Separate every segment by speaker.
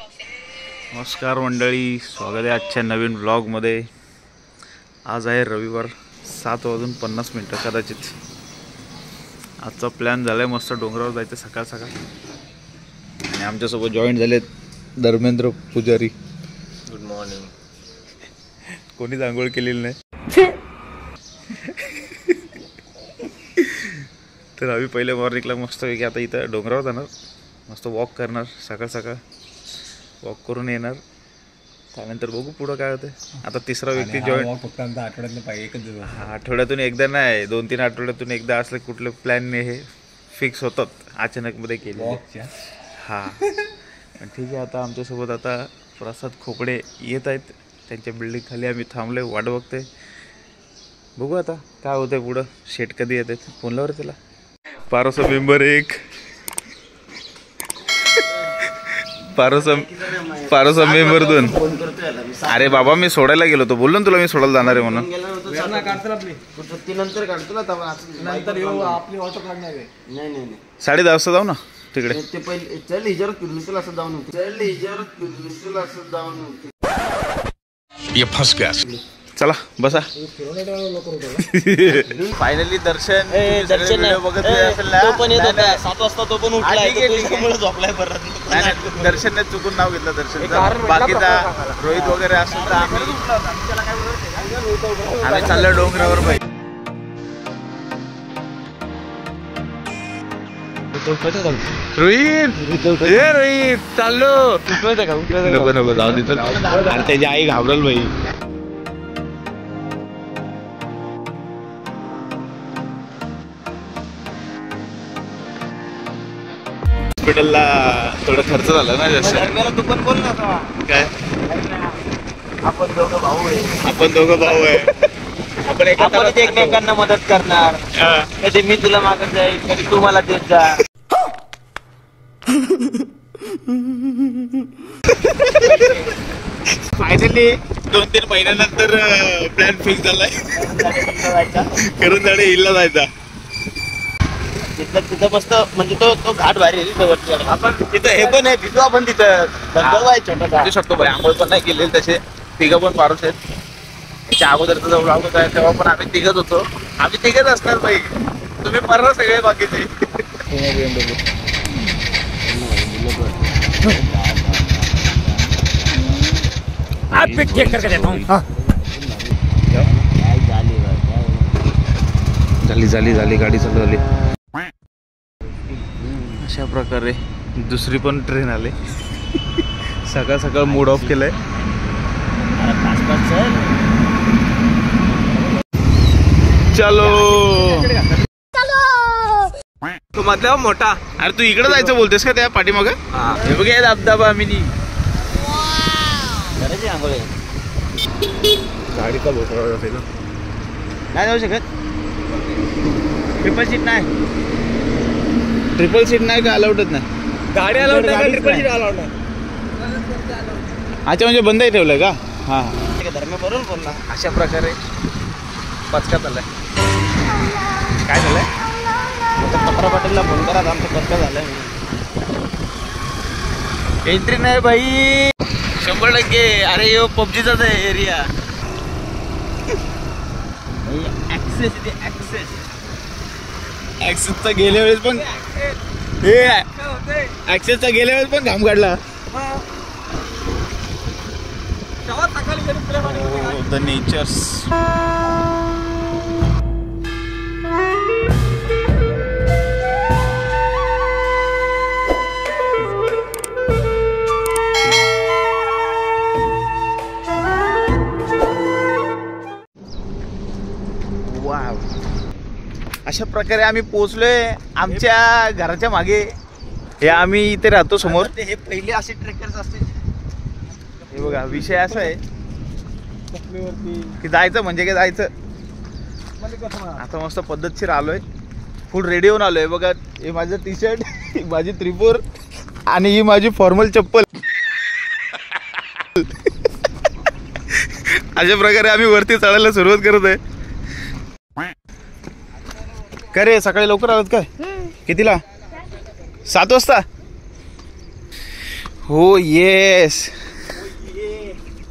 Speaker 1: नमस्कार मंडळी, स्वागत आहे आजच्या नवीन व्लॉगमध्ये। आज आहे रविवार, 7:50 कदाचित। आजचा प्लॅन झालाय मस्त डोंगरावर जायचं सकाळ सकाळ। आणि आमच्यासोबत जॉईन झाले धर्मेंद्र पुजारी।
Speaker 2: Good morning.
Speaker 1: कोणीच आंघोळ केलेली नाही तर आम्ही पहिले मॉर्निंगला मस्त की आता इथं डोंगरावर जाणार, मस्त वॉक करणार सकाळ सकाळ। वॉक करून येणार, त्यानंतर बघू पुढं काय होतं। आता तिसरा व्यक्ती जॉईन
Speaker 2: फक्त आठवड्यातून पाहिजे, एकच दिवस।
Speaker 1: आठवड्यातून एकदा नाही, 2-3 आठवड्यातून एकदा असले कुठले प्लॅन नाही हे फिक्स होतात अचानक मध्ये केले। हां पण ठीक आहे। आता आमच्यासोबत आता प्रसाद खोपडे येत आहेत, त्यांच्या बिल्डिंग खाली आम्ही थांबले, वाट बघते। बघू आता काय होतंय पुढं, शेट कधी येत आहेत फोन लावर त्याला। पारोसा मेंबर एक, पारोसा मेंबर 2। अरे बाबा मी सोडायला गेलो होतो, बोललो ना तुला मी सोडायला जाणार आहे म्हणून।
Speaker 2: नंतर काढतो ना, आपली ऑटो काढणार आहे। नाही
Speaker 1: 10:30 वाजता जाऊ ना तिकडे।
Speaker 2: ते पहिले चल हिजरत किलोमीटर असं जाऊन होते, चल हिजरत किलोमीटर असं जाऊन होते।
Speaker 1: ये फंस गया। चला बसा। फायनली दर्शन बघत तो पण येत होता 7 वाजता, तो पण उठलाय, तुझ्यामुळे झोपलाय परत। दर्शनने चुकून नाव घेतलं दर्शन, बाकीचा रोहित वगैरे असेल तर आम्ही चाललो डोंगरावर बाई। रोहित रोहित चाललो नको जाऊ दे, आणि त्याची आई घाबरल बाई। हॉस्पिटलला थोडा खर्च झाला ना जास्त।
Speaker 2: तू पण बोल ना
Speaker 1: काय,
Speaker 2: आपण दोघं भाऊ आहे।
Speaker 1: आपण
Speaker 2: एकमेकांना मदत करणार। कधी मी तुला मागत जाईल, कधी तू मला देत जा।
Speaker 1: फायनली 2-3 महिन्यानंतर प्लॅन फिक्स झालाय, करून जाणे हिलला जायचा।
Speaker 2: तिथं मस्त म्हणजे तो घाट भारी आहे तिथं वरती। आपण तिथं हे पण आहे, भिजू आपण तिथं, धबधबा आहे छोटा
Speaker 1: शकतो भाई। आंघोळ पण नाही केलेली तसे, तिघं पण पारोस आहेत। त्याच्या अगोदरचा जवळ लागत आहे तेव्हा पण आम्ही तिघच होतो, आम्ही तिघच असणार भाई। तुम्ही परवा सगळे बाकीचे। झाली गाडी चालू झाली। अशा प्रकारे दुसरी पण ट्रेन आले, सकाळ सकाळ मूड ऑफ केलंय। चलो तो मधला मोठा। अरे तू इकडे जायचं बोलतेस का त्या पाठीमाग? हे बघ धबधबा मिनी। गाडीचा भोसरा
Speaker 2: नाही जाऊ शकत, ट्रिपल सीट नाही।
Speaker 1: ट्रिपल सीट नाही का अलाउडच नाही?
Speaker 2: गाडी अलाउड नाही, ट्रिपल सीट अलाउड नाही।
Speaker 1: अच्छा म्हणजे बंदही ठेवलंय का? हा
Speaker 2: धर्म बरोबर बोलला।
Speaker 1: अशा प्रकारे पचका झालाय। काय झालंय?
Speaker 2: पत्रा पाटीलला फोन करा, आमचं पचका झालंय।
Speaker 1: एंट्री नाही भाई 100%। अरे यो पबजीचाच आहे एरिया। ऍक्सेसचा गेल्या वेळेस पण ऍक्सेसचा गेल्या वेळेस पण घाम काढला। The natures. वाव, अशा प्रकारे आम्ही पोहोचलोय आमच्या घराच्या मागे। हे आम्ही इथे राहतो समोर।
Speaker 2: हे पहिले असे ट्रेकर्स असते।
Speaker 1: हे बघा, विषय असा आहे की जायचं म्हणजे काय जायचं। आता मस्त पद्धतशीर आलोय, फुल रेडी होऊन आलोय। बघा, हे माझं टी शर्ट, ही माझी त्रिपूर आणि ही माझी फॉर्मल चप्पल। अशा प्रकारे आम्ही वरती चढायला सुरुवात करत आहे। काय रे, सकाळी लवकर आलात काय? कितीला? 7 वाजता। हो येस,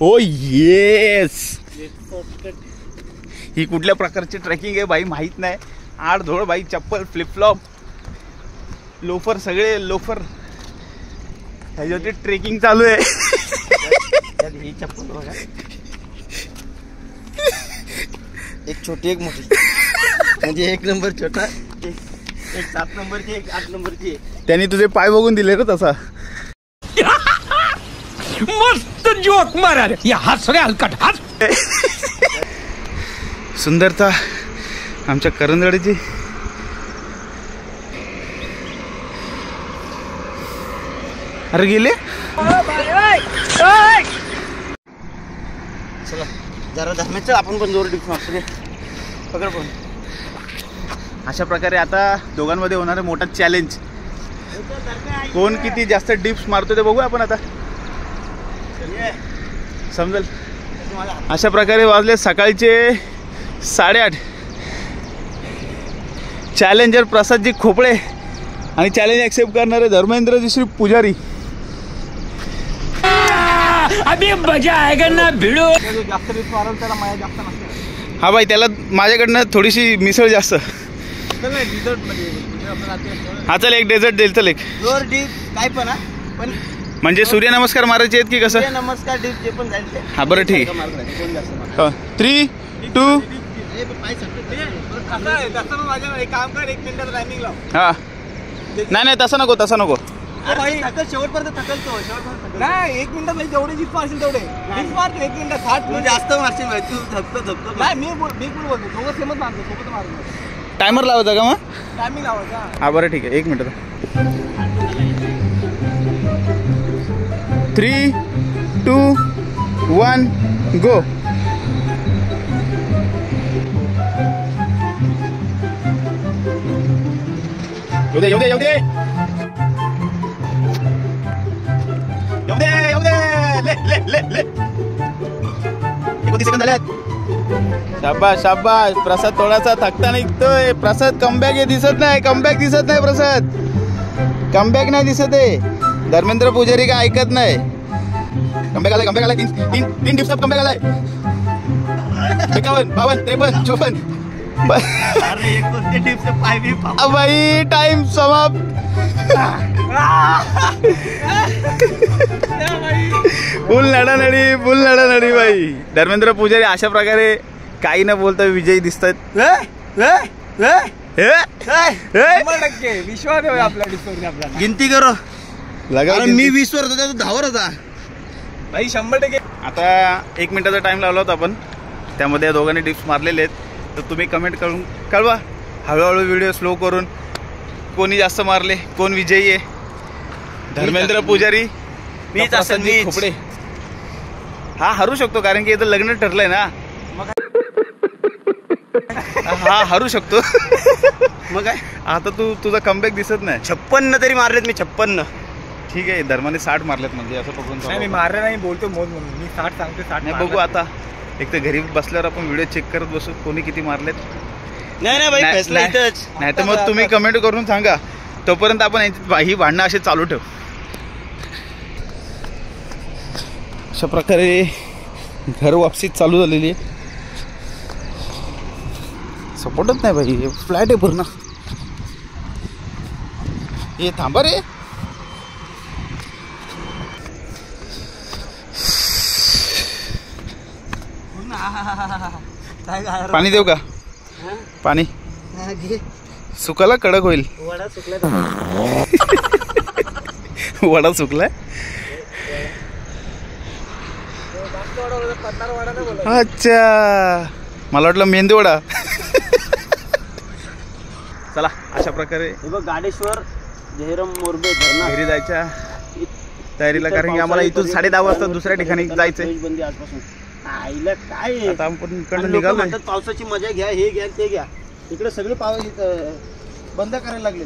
Speaker 1: हो येस. ही कुठल्या प्रकारची ट्रेकिंग आहे बाई माहित नाही. आडधोड बाई, चप्पल, फ्लिपफ्लॉप, लोफर, सगळे लोफर, ह्याच्यावरती ट्रेकिंग चालू आहे.
Speaker 2: ही चप्पल बघा, एक छोटी एक मोठी, म्हणजे 1 नंबर छोटा, एक 7 नंबरची, एक 8 नंबरची.
Speaker 1: त्यांनी तुझे पाय बघून दिले रे तसा.
Speaker 3: मस्त जोक मारा रे, या हस रे हलकट हस.
Speaker 1: सुंदरता आमच्या करंजवाडीची. अरे गेले.
Speaker 2: चला जरा धर्मेचं आपण पण जोर डिप मारतो रे, पकड पण.
Speaker 1: अशा प्रकारे आता दोघांमध्ये होणारा मोठा चॅलेंज, कोण किती जास्त डिप्स मारतो ते बघू आपण आता, समजेल. अशा प्रकारे वाजले सकाळचे 8:30. चॅलेंजर प्रसादजी खोपडे आणि चॅलेंज ॲक्सेप्ट करणारे धर्मेंद्रजी श्री पुजारी.
Speaker 3: अभी मजा आएगा ना भिडो.
Speaker 2: जास्त डिप मारल त्याला माया जास्त नसते.
Speaker 1: हा बाई, त्याला माझ्याकडनं थोडीशी मिसळ जास्त. हा चल, एक डेझर्ट देईल. चल एक
Speaker 2: जोर डीप काय पण हा, पण
Speaker 1: म्हणजे सूर्यनमस्कार मारायचे आहेत की कसं?
Speaker 2: नमस्कार डीप जे पण जाईल ते.
Speaker 1: हा बरं ठीक आहे.
Speaker 2: कोण जास्त मारल.
Speaker 1: 3, 2.
Speaker 2: काम कर, 1 मिनिट टायमिंग लाव.
Speaker 1: हा नाही नाही, तसं नको, तसं नको.
Speaker 2: थकल शेवटपर्यंत थकल तो, शेवटपर्यंत नाही. 1 मिनिटात नाही, जेवढे जित मारशील तेवढे जित मार. 1 मिनिटात 60 जास्त मारशील भाई, तू थकतो. नाही मी बोलतो, दोघं सेमच मारतो, सोबत मारतो.
Speaker 1: टायमर लावायचा का मग?
Speaker 2: टायमिंग लावायचा.
Speaker 1: हा बरं ठीक आहे, 1 मिनिट. 3, 2, 1 गो. येऊ दे, येऊ दे, येऊ दे, येऊ दे. ले 29 सेकंद झाल्यात. शाबाश शाबाश. प्रसाद थोडासा थकता निघतोय. प्रसाद कमबॅक हे दिसत नाही, कमबॅक दिसत नाही. प्रसाद कमबॅक नाही दिसत आहे. धर्मेंद्र पुजारी काय ऐकत नाही. कमबॅक आलाय, कमबॅक आलाय. तीन डिप्स कमबॅक आलाय. 51, 52, 53, 54. बाई टाइम समाप्त. फुल लढानडी बाई. धर्मेंद्र पुजारी अशा प्रकारे काही न बोलता विजयी दिसतात.
Speaker 2: विश्वास आपल्या डिस्कवरी आपल्याला गिनती करो. मी 20 वर होता, 10 वर होता भाई. 100%.
Speaker 1: आता 1 मिनिटाचा टाइम लावला होता आपण, त्यामध्ये या दोघांनी डिप्स मारलेले आहेत. तर तुम्ही कमेंट करून कळवा, हळूहळू व्हिडिओ स्लो करून, कोणी जास्त मारले, कोण विजयी आहे. धर्मेंद्र पुजारी,
Speaker 2: मीच असेल,
Speaker 1: खोपडे. हा हरू शकतो, कारण की इथं लग्न ठरलंय ना. हा हरू शकतो.
Speaker 2: मग काय
Speaker 1: आता तुझा कमबॅक दिसत नाही.
Speaker 2: 56 तरी मारलेत मी. 56.
Speaker 1: ठीक आहे, धर्माने 60 मारलेत, म्हणजे असं पकडून
Speaker 2: नाही. मी मारले नाही, बोलतो मोज म्हणून. मी 60 सांगतो, 60
Speaker 1: नाही. बघू आता, एक तर घरी बसल्यावर आपण व्हिडिओ चेक करत बसू कोणी किती मारलेत.
Speaker 2: नाही भाई, फैसला इथंच.
Speaker 1: नाही तर मग तुम्ही कमेंट करून सांगा. तोपर्यंत आपण ही भांडणं असे चालू ठेव. अशा प्रकारे घर वापसी चालू झालेली आहे. सपोर्टच नाही भाई, फ्लॅट आहे पूर्ण. हे थांबा रे. पाणी देऊ का? पाणी सुकाला कडक होईल.
Speaker 2: वडा सुकला.
Speaker 1: वडा सुकलाय. अच्छा, मला वाटलं मेंदू वडा. चला अशा प्रकारे
Speaker 2: गाडेश्वर जयराम मोरबे धरणा
Speaker 1: घरी जायच्या तयारीला, कारण की आम्हाला इथून 10:30 वाजता दुसऱ्या ठिकाणी जायचंय.
Speaker 2: बंदी आजपासून आईला काय.
Speaker 1: आता आपण इकडनं निघालोय.
Speaker 2: पावसाची मजा घ्या, हे घ्या ते घ्या. इकडे सगळे बंद करायला लागले.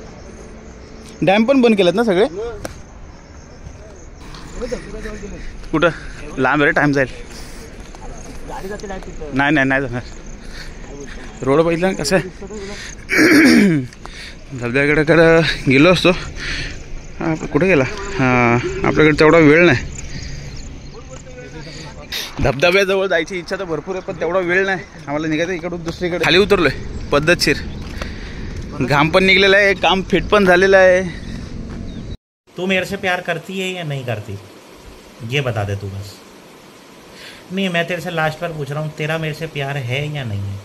Speaker 1: डॅम पण बंद केलेत ना सगळे. कुठं लांब रे, टाइम जाईल.
Speaker 2: गाडी जाते
Speaker 1: नाही जाणार. रोड बघितला कसं आहे. धबधब्याकडे गेलो असतो, हा कुठे गेला? हां आपल्याकडे तेवढा वेळ नाही. धबधब्याजवळ जायची इच्छा तर भरपूर आहे पण तेवढा वेळ नाही आम्हाला. निघायचं इकडून दुसरीकडे. खाली उतरलोय पद्धतशीर. घाम पण निघलेला आहे, काम फिट पण झालेलं आहे.
Speaker 4: तू मेरे से प्यार करती है या नहीं करती, ये बता दे तू बस. नहीं, मैं तेरे से लास्ट बार पूछ रहा हूँ, तेरा मेरे से प्यार है या नहीं है.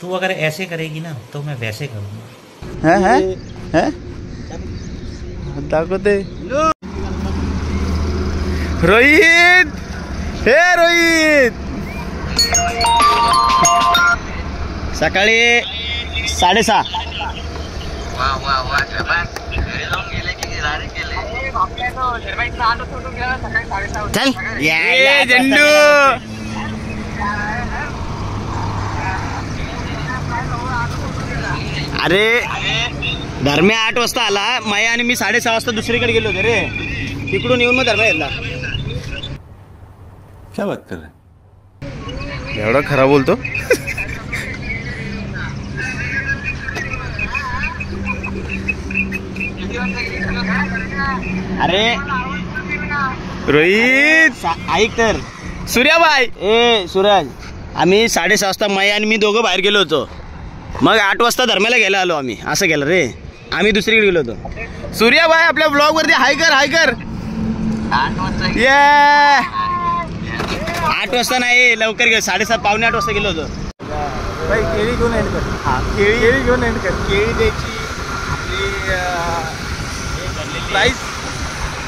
Speaker 4: तू अगर ऐसे करेगी ना तो मैं वैसे करूँगा.
Speaker 1: हैं दाखवते. रोहित, हे रोहित,
Speaker 2: सकाळी 6:30. चल
Speaker 1: ए झेंडू.
Speaker 2: अरे धर्म्या 8 वाजता आला, माया आणि मी 6:30 वाजता दुसरीकडे गेलो होते रे. तिकडून येऊन मग धर्म्या येतला.
Speaker 5: क्या बात कर रहे हैं?
Speaker 1: एवढा खरा बोलतो.
Speaker 2: अरे
Speaker 1: रोहित,
Speaker 2: ऐक तर.
Speaker 1: सूर्याबाई.
Speaker 2: ए सूरज, आम्ही 6:30 वाजता माया आणि मी दोघं बाहेर गेलो होतो. मग 8 वाजता धर्म्याला घ्यायला आलो आम्ही. असं केलं रे, आम्ही दुसरीकडे गेलो होतो.
Speaker 1: सूर्याबाई आपल्या ब्लॉग वरती हाय कर, हाय कर.
Speaker 2: 8 वाजता नाही, लवकर गेलो. 7:30 पावणे 8 वाजता गेलो होतो.
Speaker 1: केळी घेऊन एंड कर. हा केळी घेऊन एंड कर. केळी द्यायची आपली प्राईस.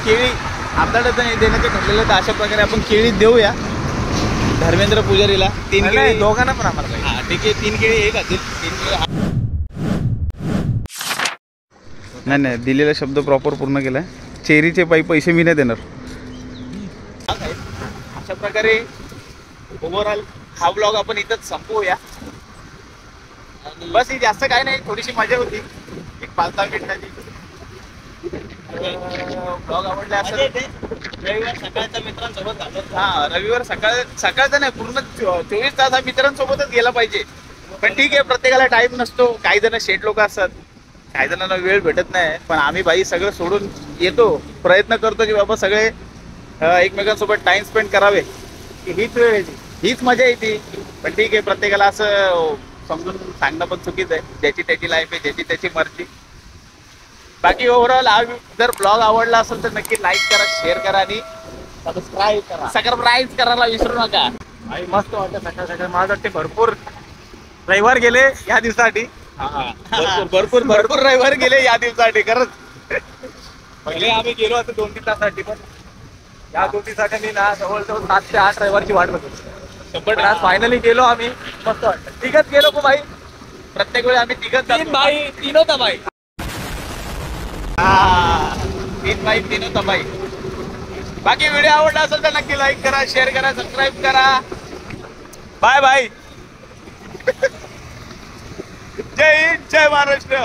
Speaker 1: केळी आपल्याला देण्याचं ठरलेलं, तर अशा प्रकारे आपण केळी देऊया धर्मेंद्र पुजारीला. 3 केळी दोघांना पण आम्हाला. हा ठीक आहे, 3 केळी हे घातील. 3 केळी. नाही दिलेला शब्द प्रॉपर पूर्ण केलाय. चेरीचे पैसे मी नाही देणार. अशा प्रकारे ओव्हरऑल हा ब्लॉग आपण इथंच संपवूया. बस ही जास्त काय नाही, थोडीशी मजा होती एक 5-10 मिनिटाची. ब्लॉग आवडला असेल.
Speaker 2: रविवार सकाळचा मित्रांसोबत झालो.
Speaker 1: हा रविवार सकाळचा नाही, पूर्ण 24 तास हा मित्रांसोबतच गेला पाहिजे. पण ठीक आहे, प्रत्येकाला टाइम नसतो. काही जण शेट लोक असतात, काही जणांना वेळ भेटत नाही. पण आम्ही बाई सगळं सोडून येतो, प्रयत्न करतो की बाबा सगळे एकमेकांसोबत टाइम स्पेंड करावे. हीच वेळ येते, हीच मजा येते. पण ठीक आहे, प्रत्येकाला असं समजून सांगणं पण चुकीचं आहे. ज्याची त्याची लाईफ आहे, ज्याची त्याची मर्जी. बाकी ओव्हरऑल हा जर ब्लॉग आवडला असेल तर नक्की लाईक करा, शेअर करा आणि सबस्क्राईब करायला विसरू नका. आणि मस्त वाटतं सकाळ सकाळ. मला वाटते भरपूर रविवार गेले या दिवसासाठी. भरपूर रविवार गेले या दिवसासाठी. खरंच पहिले आम्ही गेलो होतो 2-3 तासासाठी, पण या 2 दिवसासाठी ना जवळजवळ 7 ते 8 रविवारची वाट बघतो. 100 आज फायनली गेलो आम्ही. मस्त वाटतं. तिघच गेलो को भाई. प्रत्येक वेळी आम्ही तिघच. 3 भाई 3 होता भाई. 3 भाई 3 होता भाई. बाकी व्हिडिओ आवडला असेल तर नक्की लाईक करा, शेअर करा, सबस्क्राईब करा. Bye bye. जय हिंद, जय महाराष्ट्र.